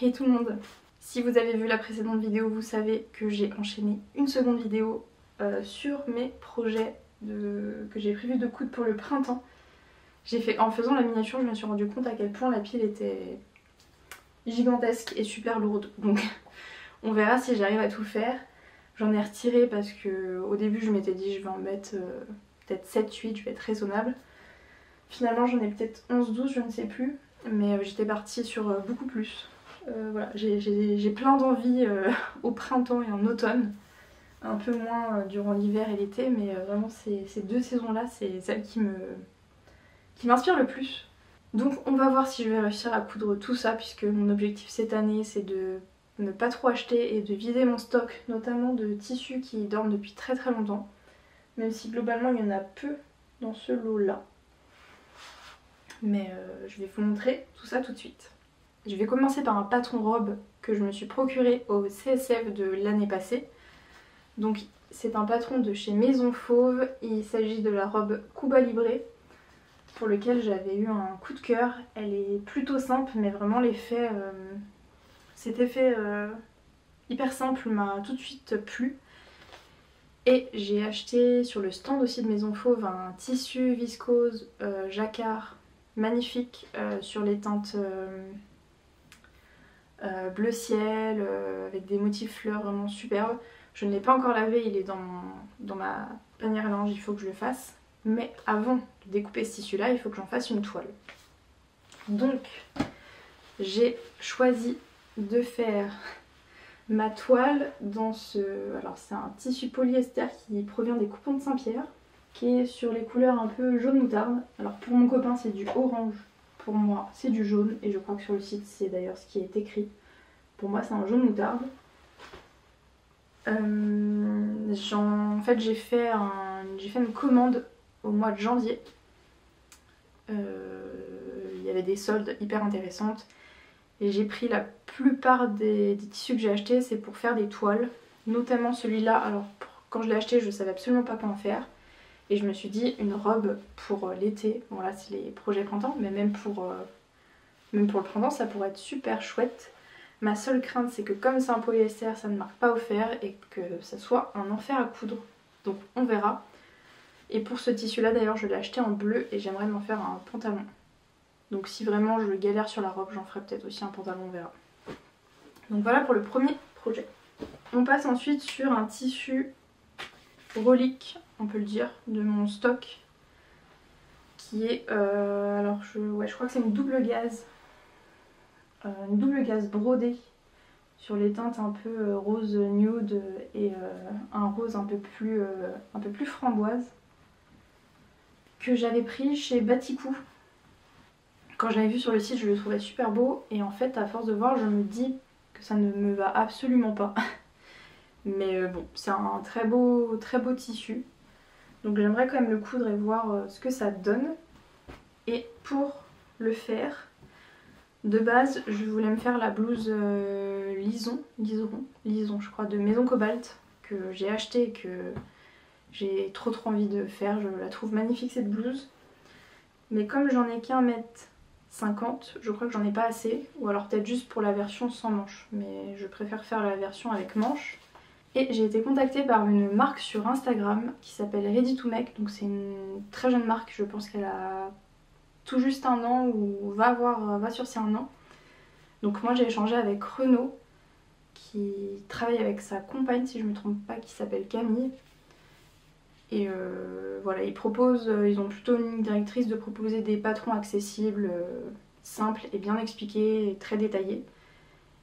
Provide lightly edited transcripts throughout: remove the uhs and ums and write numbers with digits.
Hey tout le monde, si vous avez vu la précédente vidéo, vous savez que j'ai enchaîné une seconde vidéo sur mes projets que j'ai prévu de coudre pour le printemps. En faisant la miniature, je me suis rendu compte à quel point la pile était gigantesque et super lourde. Donc on verra si j'arrive à tout faire. J'en ai retiré parce que au début je m'étais dit je vais en mettre peut-être 7-8, je vais être raisonnable. Finalement j'en ai peut-être 11-12, je ne sais plus. Mais j'étais partie sur beaucoup plus. Voilà, j'ai plein d'envies au printemps et en automne. Un peu moins durant l'hiver et l'été, mais vraiment ces deux saisons-là, c'est celles qui m'inspirent le plus. Donc on va voir si je vais réussir à coudre tout ça, puisque mon objectif cette année c'est de ne pas trop acheter et de vider mon stock, notamment de tissus qui dorment depuis très très longtemps. Même si globalement il y en a peu dans ce lot-là. Mais je vais vous montrer tout ça tout de suite. Je vais commencer par un patron robe que je me suis procuré au CSF de l'année passée. Donc c'est un patron de chez Maison Fauve, il s'agit de la robe Cuba Libre pour lequel j'avais eu un coup de cœur. Elle est plutôt simple mais vraiment l'effet, cet effet hyper simple m'a tout de suite plu. Et j'ai acheté sur le stand aussi de Maison Fauve un tissu viscose jacquard magnifique sur les teintes bleu ciel avec des motifs fleurs vraiment superbes. Je ne l'ai pas encore lavé, il est dans ma panière à linge, il faut que je le fasse. Mais avant de découper ce tissu là, il faut que j'en fasse une toile. Donc j'ai choisi de faire ma toile dans ce... Alors c'est un tissu polyester qui provient des coupons de Saint-Pierre, qui est sur les couleurs un peu jaune moutarde. Alors pour mon copain c'est du orange, pour moi c'est du jaune, et je crois que sur le site c'est d'ailleurs ce qui est écrit. Pour moi c'est un jaune moutarde. En fait j'ai fait une commande au mois de janvier. Il y avait des soldes hyper intéressantes et j'ai pris la plupart des tissus que j'ai achetés, c'est pour faire des toiles, notamment celui-là. Alors quand je l'ai acheté je savais absolument pas comment faire et je me suis dit une robe pour l'été. Bon là c'est les projets printemps, mais même pour le printemps ça pourrait être super chouette. Ma seule crainte c'est que comme c'est un polyester ça ne marque pas au fer et que ça soit un enfer à coudre. Donc on verra. Et pour ce tissu là d'ailleurs je l'ai acheté en bleu et j'aimerais m'en faire un pantalon. Donc si vraiment je galère sur la robe j'en ferai peut-être aussi un pantalon, on verra. Donc voilà pour le premier projet. On passe ensuite sur un tissu relique, on peut le dire, de mon stock. Qui est, alors je crois que c'est une double gaze. Une double gaze brodée sur les teintes un peu rose nude et un rose un peu plus framboise, que j'avais pris chez Batikou. Quand je l'avais vu sur le site je le trouvais super beau et en fait à force de voir je me dis que ça ne me va absolument pas. Mais bon, c'est un très beau tissu, donc j'aimerais quand même le coudre et voir ce que ça donne. Et pour le faire, de base je voulais me faire la blouse Lison je crois, de Maison Cobalt, que j'ai acheté et que j'ai trop envie de faire. Je la trouve magnifique cette blouse, mais comme j'en ai qu'un mètre 50, je crois que j'en ai pas assez, ou alors peut-être juste pour la version sans manche, mais je préfère faire la version avec manche. Et j'ai été contactée par une marque sur Instagram qui s'appelle Ready to Make, donc c'est une très jeune marque, je pense qu'elle a tout juste un an ou va sur ses un an. Donc moi j'ai échangé avec Renaud qui travaille avec sa compagne si je me trompe pas, qui s'appelle Camille. Et voilà, ils ont plutôt une ligne directrice de proposer des patrons accessibles, simples et bien expliqués et très détaillés.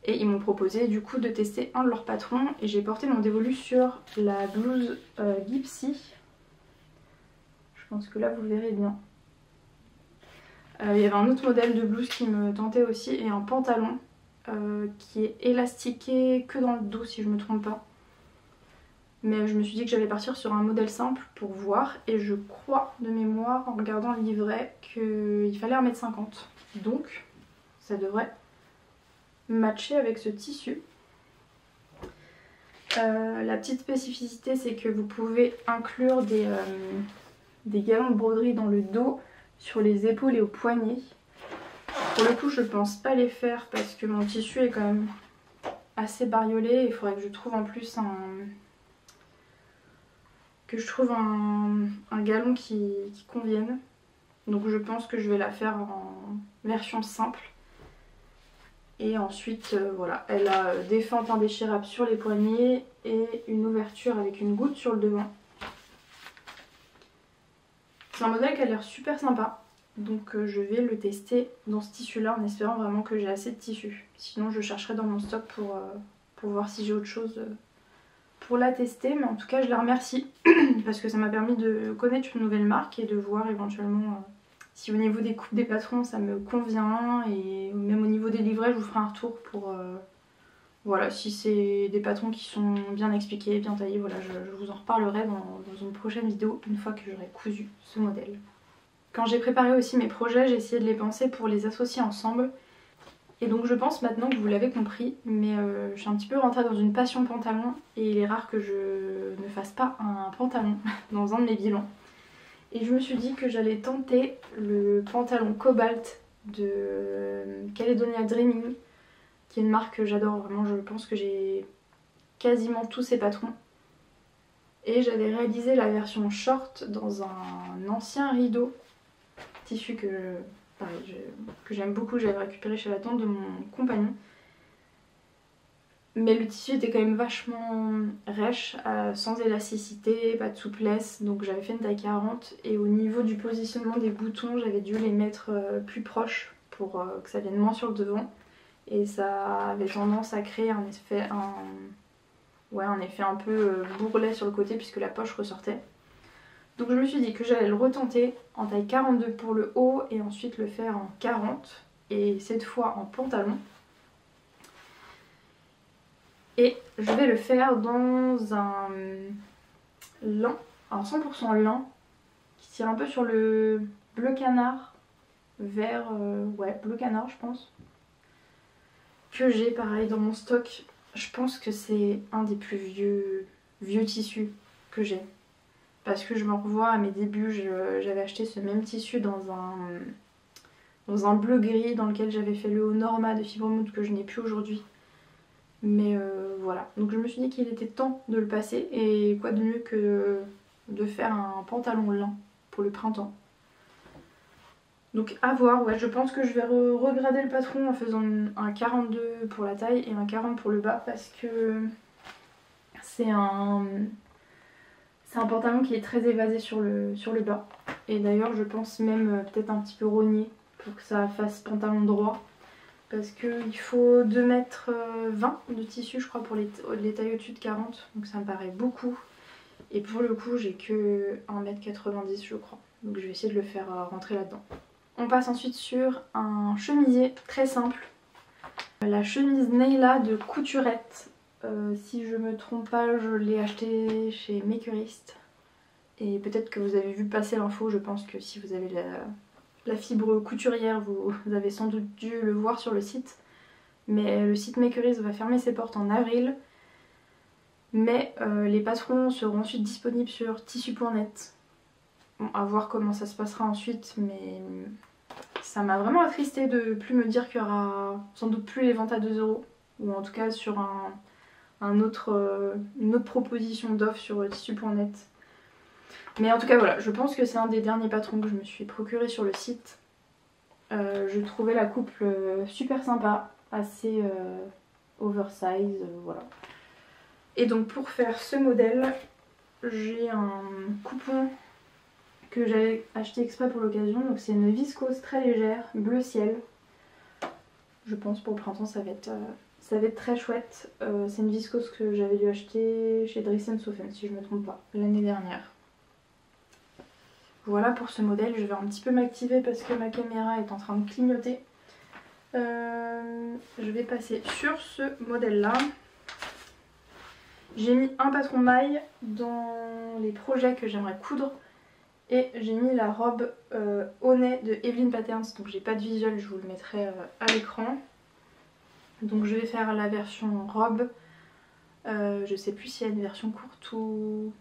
Et ils m'ont proposé du coup de tester un de leurs patrons et j'ai porté mon dévolu sur la blouse Gipsy. Je pense que là vous verrez bien. Il y avait un autre modèle de blouse qui me tentait aussi et un pantalon qui est élastiqué que dans le dos si je me trompe pas. Mais je me suis dit que j'allais partir sur un modèle simple pour voir, et je crois de mémoire en regardant le livret qu'il fallait 1,50 m. Donc ça devrait matcher avec ce tissu. La petite spécificité c'est que vous pouvez inclure des galons de broderie dans le dos, sur les épaules et aux poignets. Pour le coup je pense pas les faire parce que mon tissu est quand même assez bariolé. Il faudrait que je trouve en plus un galon qui convienne. Donc je pense que je vais la faire en version simple. Et ensuite voilà, elle a des fentes indéchirables sur les poignets et une ouverture avec une goutte sur le devant. C'est un modèle qui a l'air super sympa. Donc je vais le tester dans ce tissu là en espérant vraiment que j'ai assez de tissu. Sinon je chercherai dans mon stock pour voir si j'ai autre chose pour la tester. Mais en tout cas je la remercie parce que ça m'a permis de connaître une nouvelle marque et de voir éventuellement si au niveau des coupes des patrons ça me convient. Et même au niveau des livrets je vous ferai un retour pour voilà, si c'est des patrons qui sont bien expliqués, bien taillés. Voilà, je vous en reparlerai dans une prochaine vidéo une fois que j'aurai cousu ce modèle. Quand j'ai préparé aussi mes projets, j'ai essayé de les penser pour les associer ensemble. Et donc je pense maintenant que vous l'avez compris, mais je suis un petit peu rentrée dans une passion pantalon et il est rare que je ne fasse pas un pantalon dans un de mes bilans. Et je me suis dit que j'allais tenter le pantalon Cobalt de Caledonia Dreaming, qui est une marque que j'adore vraiment. Je pense que j'ai quasiment tous ces patrons. Et j'avais réalisé la version short dans un ancien rideau. Tissu que j'aime beaucoup, j'avais récupéré chez la tante de mon compagnon. Mais le tissu était quand même vachement rêche, sans élasticité, pas de souplesse, donc j'avais fait une taille 40 et au niveau du positionnement des boutons j'avais dû les mettre plus proches pour que ça vienne moins sur le devant. Et ça avait tendance à créer un effet un peu bourrelet sur le côté puisque la poche ressortait. Donc je me suis dit que j'allais le retenter en taille 42 pour le haut et ensuite le faire en 40 et cette fois en pantalon. Et je vais le faire dans un lin, un 100% lin qui tire un peu sur le bleu canard, vert, bleu canard je pense. Que j'ai pareil dans mon stock. Je pense que c'est un des plus vieux tissus que j'ai. Parce que je me revois à mes débuts, j'avais acheté ce même tissu dans un bleu gris dans lequel j'avais fait le haut Norma de fibre mousse que je n'ai plus aujourd'hui. Mais voilà, donc je me suis dit qu'il était temps de le passer et quoi de mieux que de faire un pantalon lin pour le printemps. Donc à voir, ouais, je pense que je vais regrader le patron en faisant un 42 pour la taille et un 40 pour le bas parce que c'est un pantalon qui est très évasé sur le bas. Et d'ailleurs je pense même peut-être un petit peu rogner pour que ça fasse pantalon droit. Parce qu'il faut 2,20 m de tissu je crois pour les tailles au-dessus de 40. Donc ça me paraît beaucoup. Et pour le coup j'ai que 1,90 m je crois. Donc je vais essayer de le faire rentrer là-dedans. On passe ensuite sur un chemisier très simple. La chemise Neila de Couturette. Si je me trompe pas, je l'ai acheté chez Makerist. Et peut-être que vous avez vu passer l'info, je pense que si vous avez la fibre couturière, vous avez sans doute dû le voir sur le site. Mais le site Makerist va fermer ses portes en avril. Mais les patrons seront ensuite disponibles sur tissu.net. Bon, à voir comment ça se passera ensuite, mais ça m'a vraiment attristée de plus me dire qu'il y aura sans doute plus les ventes à 2 €. Ou en tout cas sur une autre proposition d'offre sur tissu.net. Mais en tout cas voilà, je pense que c'est un des derniers patrons que je me suis procuré sur le site. Je trouvais la coupe super sympa, assez oversize, voilà. Et donc pour faire ce modèle, j'ai un coupon que j'avais acheté exprès pour l'occasion. Donc c'est une viscose très légère, bleu ciel. Je pense pour le printemps ça va être très chouette. C'est une viscose que j'avais dû acheter chez Dress & Sofen si je ne me trompe pas, l'année dernière. Voilà pour ce modèle, je vais un petit peu m'activer parce que ma caméra est en train de clignoter. Je vais passer sur ce modèle là. J'ai mis un patron maille dans les projets que j'aimerais coudre. Et j'ai mis la robe au nez de Evelyn Patterns. Donc j'ai pas de visuel, je vous le mettrai à l'écran. Donc je vais faire la version robe. Je sais plus s'il y a une version courte ou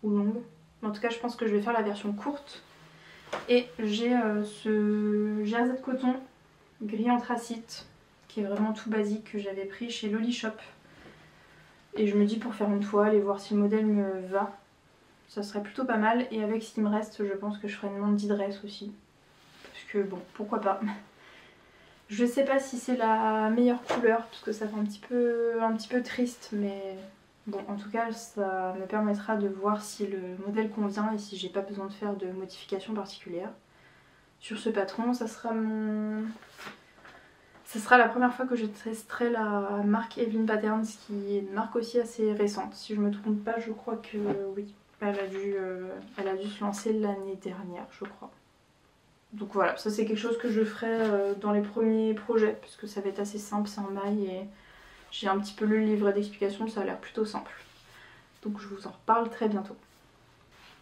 longue. En tout cas je pense que je vais faire la version courte. Et j'ai ce jersey de coton gris anthracite qui est vraiment tout basique que j'avais pris chez Loli Shop. Et je me dis pour faire une toile et voir si le modèle me va, ça serait plutôt pas mal. Et avec ce qui me reste, je pense que je ferai une mantille dress aussi. Parce que bon, pourquoi pas. Je sais pas si c'est la meilleure couleur parce que ça fait un petit peu triste, mais bon, en tout cas ça me permettra de voir si le modèle convient et si j'ai pas besoin de faire de modifications particulières. Sur ce patron, ça sera la première fois que je testerai la marque Evelyn Patterns, qui est une marque aussi assez récente. Si je me trompe pas, je crois que oui, elle a dû se lancer l'année dernière, je crois. Donc voilà, ça c'est quelque chose que je ferai dans les premiers projets, parce que ça va être assez simple, c'est en maille et j'ai un petit peu lu le livret d'explication, ça a l'air plutôt simple. Donc je vous en reparle très bientôt.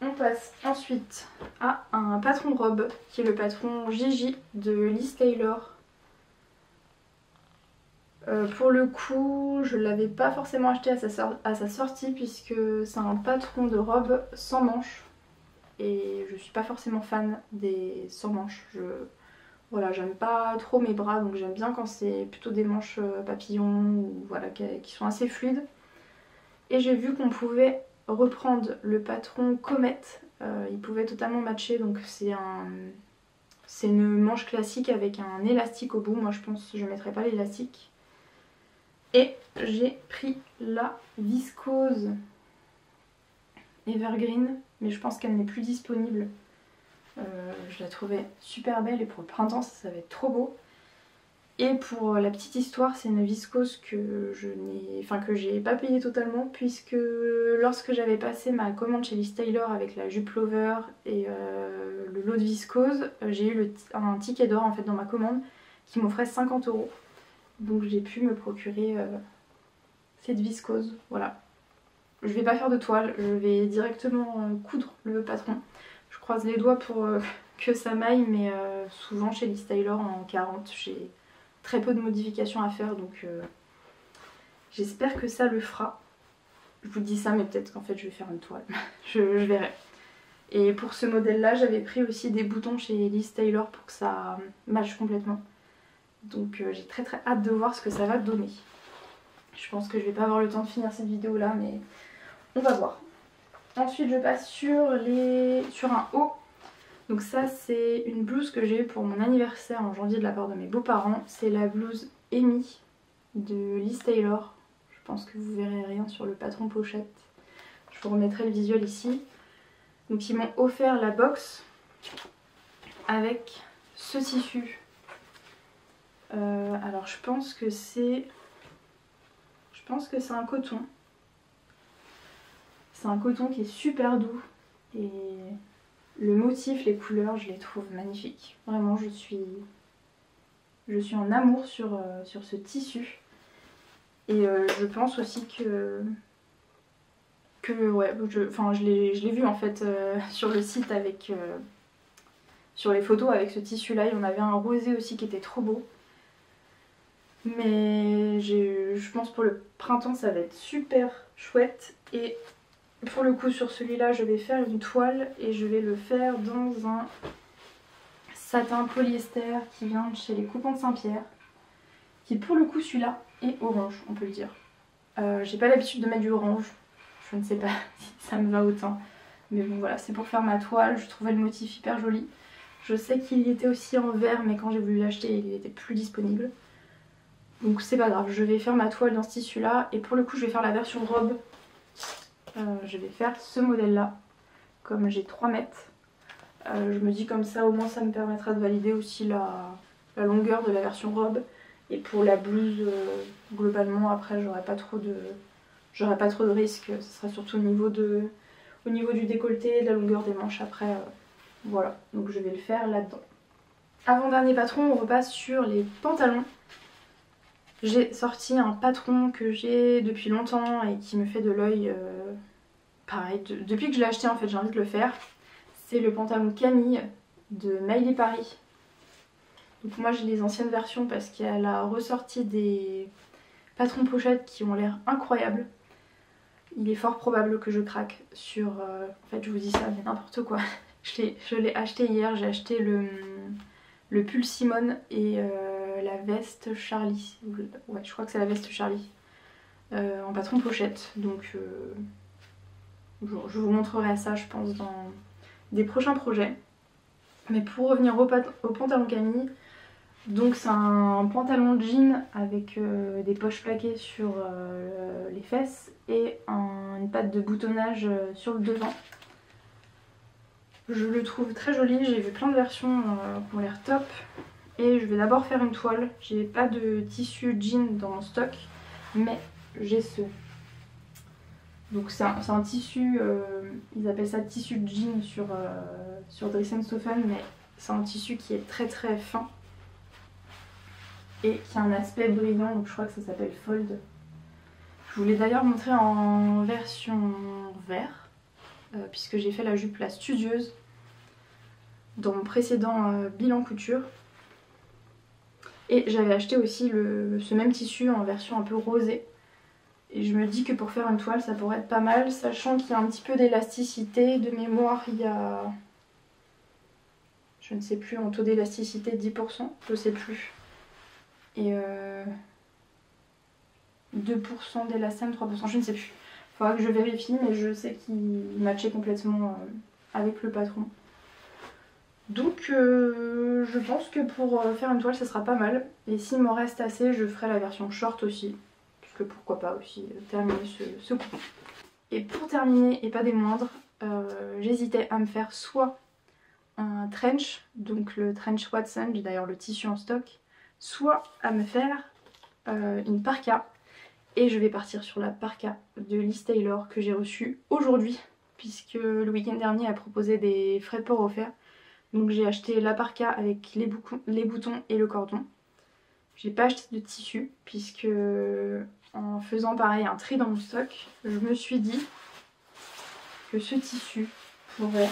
On passe ensuite à un patron robe, qui est le patron Gigi de Liz Taylor. Pour le coup, je ne l'avais pas forcément acheté à sa sortie, puisque c'est un patron de robe sans manches. Et je suis pas forcément fan des sans manches. Voilà, j'aime pas trop mes bras, donc j'aime bien quand c'est plutôt des manches papillons ou voilà, qui sont assez fluides. Et j'ai vu qu'on pouvait reprendre le patron Comet, il pouvait totalement matcher, donc c'est une manche classique avec un élastique au bout. Moi je pense que je mettrai pas l'élastique. Et j'ai pris la viscose Evergreen, mais je pense qu'elle n'est plus disponible. Je la trouvais super belle et pour le printemps ça va être trop beau. Et pour la petite histoire, c'est une viscose que j'ai pas payée totalement, puisque lorsque j'avais passé ma commande chez Liz Taylor avec la jupe lover et le lot de viscose, j'ai eu un ticket d'or en fait dans ma commande qui m'offrait 50 €. Donc j'ai pu me procurer cette viscose, voilà. Je vais pas faire de toile, je vais directement coudre le patron. Je croise les doigts pour que ça m'aille, mais souvent chez Liz Taylor en 40, j'ai très peu de modifications à faire, donc j'espère que ça le fera. Je vous dis ça, mais peut-être qu'en fait je vais faire une toile, je verrai. Et pour ce modèle là, j'avais pris aussi des boutons chez Liz Taylor pour que ça matche complètement. Donc j'ai très hâte de voir ce que ça va donner. Je pense que je vais pas avoir le temps de finir cette vidéo là, mais on va voir. Ensuite je passe sur un haut. Donc ça c'est une blouse que j'ai eue pour mon anniversaire en janvier de la part de mes beaux-parents. C'est la blouse Amy de Liz Taylor. Je pense que vous verrez rien sur le patron pochette. Je vous remettrai le visuel ici. Donc ils m'ont offert la box avec ce tissu. Alors je pense que c'est un coton. C'est un coton qui est super doux et le motif, les couleurs, je les trouve magnifiques. Vraiment, je suis en amour sur ce tissu. Et je pense aussi que ouais, je l'ai vu en fait sur le site avec sur les photos avec ce tissu là. Il y en avait un rosé aussi qui était trop beau. Mais je pense pour le printemps ça va être super chouette. Et pour le coup sur celui-là je vais faire une toile et je vais le faire dans un satin polyester qui vient de chez les Coupons de Saint-Pierre. Qui pour le coup celui-là est orange, on peut le dire. J'ai pas l'habitude de mettre du orange, je ne sais pas si ça me va autant. Mais bon voilà, c'est pour faire ma toile, je trouvais le motif hyper joli. Je sais qu'il y était aussi en vert mais quand j'ai voulu l'acheter il était plus disponible. Donc c'est pas grave, je vais faire ma toile dans ce tissu là. Et pour le coup je vais faire la version robe. Je vais faire ce modèle là. Comme j'ai 3 mètres. Je me dis comme ça au moins ça me permettra de valider aussi la longueur de la version robe. Et pour la blouse globalement après j'aurai pas trop de risques. Ce sera surtout au niveau du décolleté, de la longueur des manches après. Voilà, donc je vais le faire là-dedans. Avant dernier patron, on repasse sur les pantalons. J'ai sorti un patron que j'ai depuis longtemps et qui me fait de l'œil. Pareil, depuis que je l'ai acheté en fait j'ai envie de le faire. C'est le pantalon Camille de Maïli Paris. Donc moi j'ai les anciennes versions parce qu'elle a ressorti des patrons pochettes qui ont l'air incroyables. Il est fort probable que je craque sur... en fait je vous dis ça mais n'importe quoi. Je l'ai acheté hier, j'ai acheté le pull Simone et la veste Charlie. Ouais, je crois que c'est la veste Charlie. En patron pochette. Donc je vous montrerai ça, je pense, dans des prochains projets. Mais pour revenir au pantalon Camille, donc c'est un pantalon jean avec des poches plaquées sur les fesses et une patte de boutonnage sur le devant. Je le trouve très joli, j'ai vu plein de versions qui ont l'air top. Et je vais d'abord faire une toile. J'ai pas de tissu jean dans mon stock, mais j'ai ce. Donc c'est un tissu, ils appellent ça tissu jean sur Dress & Stophen, mais c'est un tissu qui est très très fin et qui a un aspect brillant, donc je crois que ça s'appelle Fold. Je vous l'ai d'ailleurs montré en version vert, puisque j'ai fait la jupe la studieuse dans mon précédent bilan couture. Et j'avais acheté aussi ce même tissu en version un peu rosée. Et je me dis que pour faire une toile ça pourrait être pas mal, sachant qu'il y a un petit peu d'élasticité. De mémoire il y a, je ne sais plus, en taux d'élasticité 10%, je sais plus. Et 2% d'élastane, 3%, je ne sais plus. Il faudra que je vérifie, mais je sais qu'il matchait complètement avec le patron. Donc je pense que pour faire une toile ça sera pas mal. Et s'il m'en reste assez, je ferai la version short aussi. Puisque pourquoi pas aussi terminer ce coupon. Et pour terminer, et pas des moindres, j'hésitais à me faire soit un trench, donc le trench Watson, j'ai d'ailleurs le tissu en stock, soit à me faire une parka. Et je vais partir sur la parka de Liz Taylor que j'ai reçue aujourd'hui, puisque le week-end dernier elle proposait des frais de port offerts. Donc j'ai acheté la parka avec les boutons et le cordon. J'ai pas acheté de tissu puisque en faisant pareil un tri dans mon stock, je me suis dit que ce tissu pourrait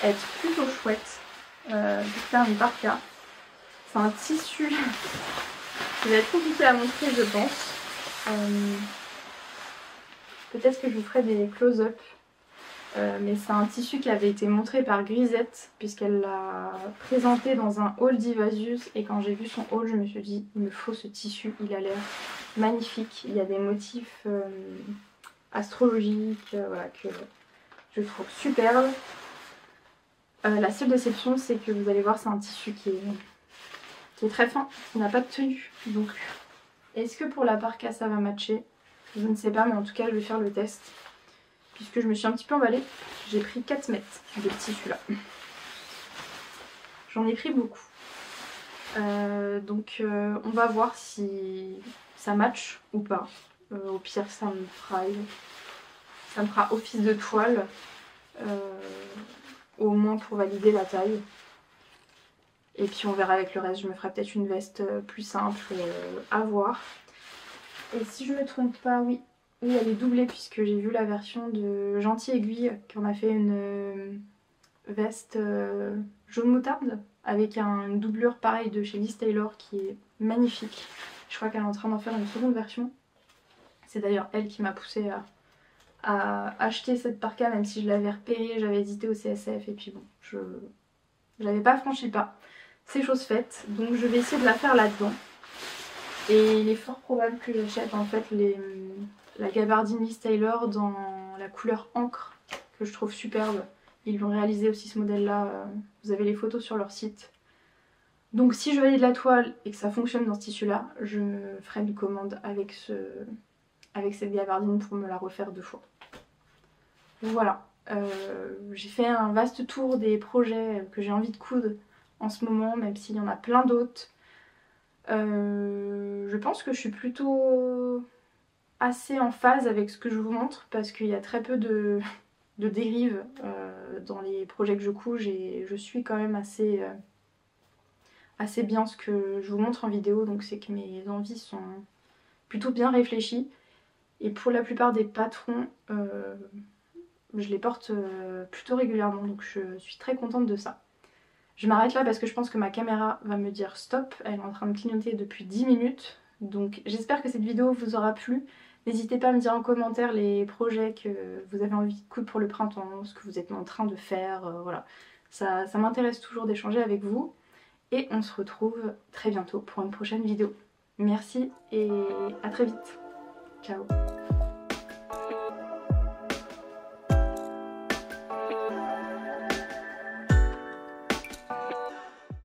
être plutôt chouette pour faire une parka. C'est un tissu qui va être compliqué à montrer je pense. Peut-être que je vous ferai des close-up. Mais c'est un tissu qui avait été montré par Grisette puisqu'elle l'a présenté dans un haul d'Ivasius, et quand j'ai vu son haul je me suis dit il me faut ce tissu, il a l'air magnifique, il y a des motifs astrologiques voilà, que je trouve superbe. La seule déception c'est que vous allez voir c'est un tissu qui est très fin, qui n'a pas de tenue, donc est-ce que pour la parka ça va matcher? Je ne sais pas, mais en tout cas je vais faire le test. Puisque je me suis un petit peu emballée, j'ai pris 4 mètres de tissu là. J'en ai pris beaucoup. Donc on va voir si ça match ou pas. Au pire ça me fera office de toile. Au moins pour valider la taille. Et puis on verra avec le reste, je me ferai peut-être une veste plus simple à voir. Et si je me trompe pas, oui. Oui, elle est doublée puisque j'ai vu la version de Gentil Aiguille qui en a fait une veste jaune moutarde avec une doublure pareille de chez Liz Taylor qui est magnifique. Je crois qu'elle est en train d'en faire une seconde version. C'est d'ailleurs elle qui m'a poussée à acheter cette parka, même si je l'avais repérée, j'avais hésité au CSF et puis bon, j'avais pas franchi le pas. C'est chose faite, donc je vais essayer de la faire là-dedans. Et il est fort probable que j'achète en fait la gabardine Liz Taylor dans la couleur encre que je trouve superbe. Ils l'ont réalisé aussi ce modèle là, vous avez les photos sur leur site. Donc si je valide la toile et que ça fonctionne dans ce tissu là, je me ferai une commande avec cette gabardine pour me la refaire 2 fois. Voilà, j'ai fait un vaste tour des projets que j'ai envie de coudre en ce moment, même s'il y en a plein d'autres. Je pense que je suis plutôt assez en phase avec ce que je vous montre parce qu'il y a très peu de dérives dans les projets que je couds et je suis quand même assez bien ce que je vous montre en vidéo, donc c'est que mes envies sont plutôt bien réfléchies et pour la plupart des patrons je les porte plutôt régulièrement, donc je suis très contente de ça. Je m'arrête là parce que je pense que ma caméra va me dire stop, elle est en train de clignoter depuis 10 minutes. Donc j'espère que cette vidéo vous aura plu. N'hésitez pas à me dire en commentaire les projets que vous avez envie de coudre pour le printemps, ce que vous êtes en train de faire, voilà. Ça m'intéresse toujours d'échanger avec vous. Et on se retrouve très bientôt pour une prochaine vidéo. Merci et à très vite. Ciao.